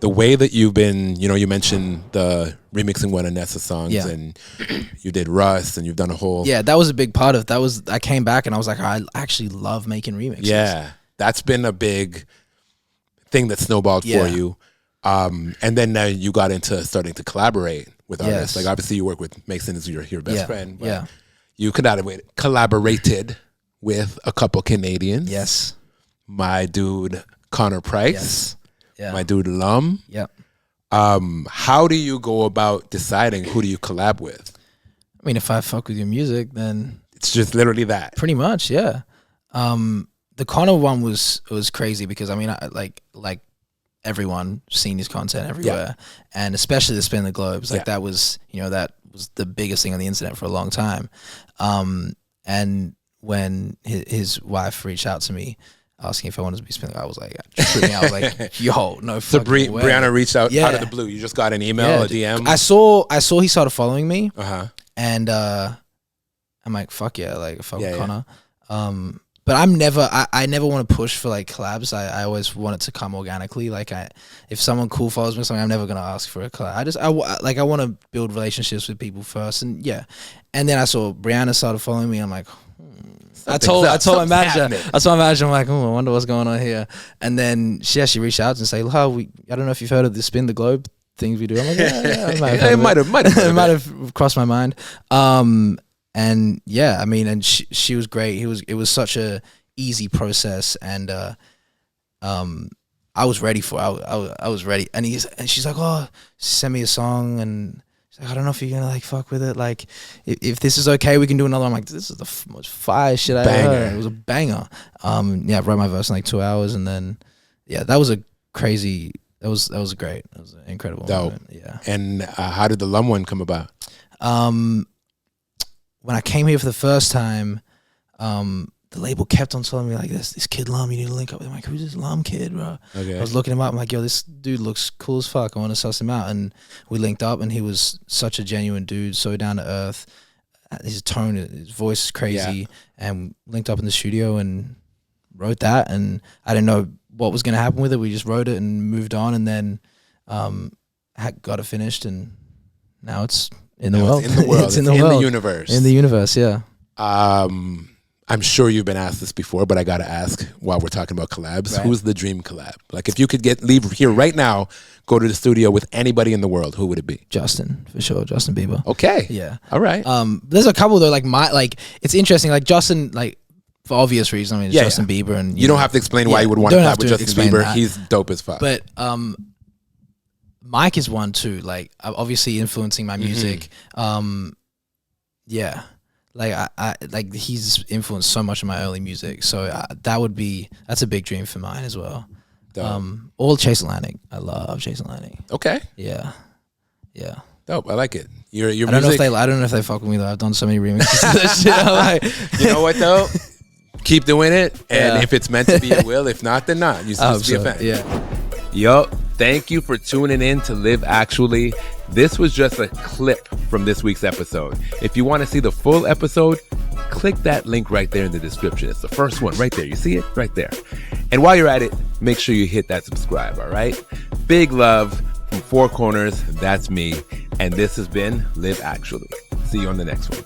the way that you've been, you mentioned the remixing one of Nessa's songs, and you did Rust, and you've done a whole... Yeah, that was a big part of it. I came back and I was like, I actually love making remixes. Yeah, that's been a big thing that snowballed for you. And then now you got into starting to collaborate with artists. Like, obviously you work with Mason as your best friend, but you collaborated with a couple Canadians. Yes. My dude Connor Price. My dude Lum. Yep. How do you go about deciding who do you collab with? I mean, if I fuck with your music, then it's just literally that. Pretty much, yeah. The Connor one was crazy because I mean, like everyone seen his content everywhere, and especially the Spin the Globes. Like that was that was the biggest thing on the internet for a long time. And when his wife reached out to me asking if I wanted to be spinning, I was like, yo, no. So Brianna reached out out of the blue. You just got an email, a DM. I saw he started following me, and I'm like, fuck yeah, like fuck Connor. But I never want to push for like collabs. I always want it to come organically. Like if someone cool follows me or something, I'm never gonna ask for a collab. I want to build relationships with people first, and then I saw Brianna started following me. I'm like, I told my manager, I'm like, I wonder what's going on here. And then she reached out and said, I don't know if you've heard of the Spin the Globe things we do. I'm like, it might have crossed my mind. And yeah, I mean, and she was great. It was such a easy process, and I was ready for it. I was ready. And she's like, oh, send me a song, and she's like, I don't know if you're gonna like fuck with it. Like, if this is okay, we can do another. I'm like, this is the most fire shit I ever heard. It was a banger. I wrote my verse in like 2 hours, and then that was a crazy. That was great. That was an incredible moment. Yeah. And how did the Lum one come about? When I came here for the first time, the label kept on telling me like, this kid Lum, you need to link up with him. I'm like, who's this Lum kid, bro? Okay. I was looking him up. I'm like, yo, this dude looks cool as fuck. I want to suss him out. And we linked up, and he was such a genuine dude, so down to earth. His tone, his voice is crazy. And linked up in the studio and wrote that. And I didn't know what was going to happen with it. We just wrote it and moved on, and then got it finished, and now it's in the world. It's in the world. It's in the universe. In the universe, yeah. I'm sure you've been asked this before, but I got to ask while we're talking about collabs, who's the dream collab? Like, if you could leave here right now, go to the studio with anybody in the world, who would it be? Justin, for sure. Justin Bieber. Okay. Yeah. All right. There's a couple though, it's interesting, like Justin, like, for obvious reasons. I mean, it's Justin Bieber, and you don't have to explain why you would want to collab with Justin Bieber. He's dope as fuck. But Mike is one too, like obviously influencing my music. Like I like he's influenced so much of my early music, so that's a big dream for mine as well. All Chase Atlantic, I love Chase Atlantic. Okay. Yeah. Dope. I like it. Your I don't know if they fuck with me though. I've done so many remixes of this shit. Like, you know what though? Keep doing it, and if it's meant to be, it will. If not, then not. You just be a fan. Yeah. Yo, thank you for tuning in to Live Actually. This was just a clip from this week's episode. If you want to see the full episode, click that link right there in the description. It's the first one right there. You see it right there. And while you're at it, make sure you hit that subscribe, all right? Big love from Four Corners. That's me. And this has been Live Actually. See you on the next one.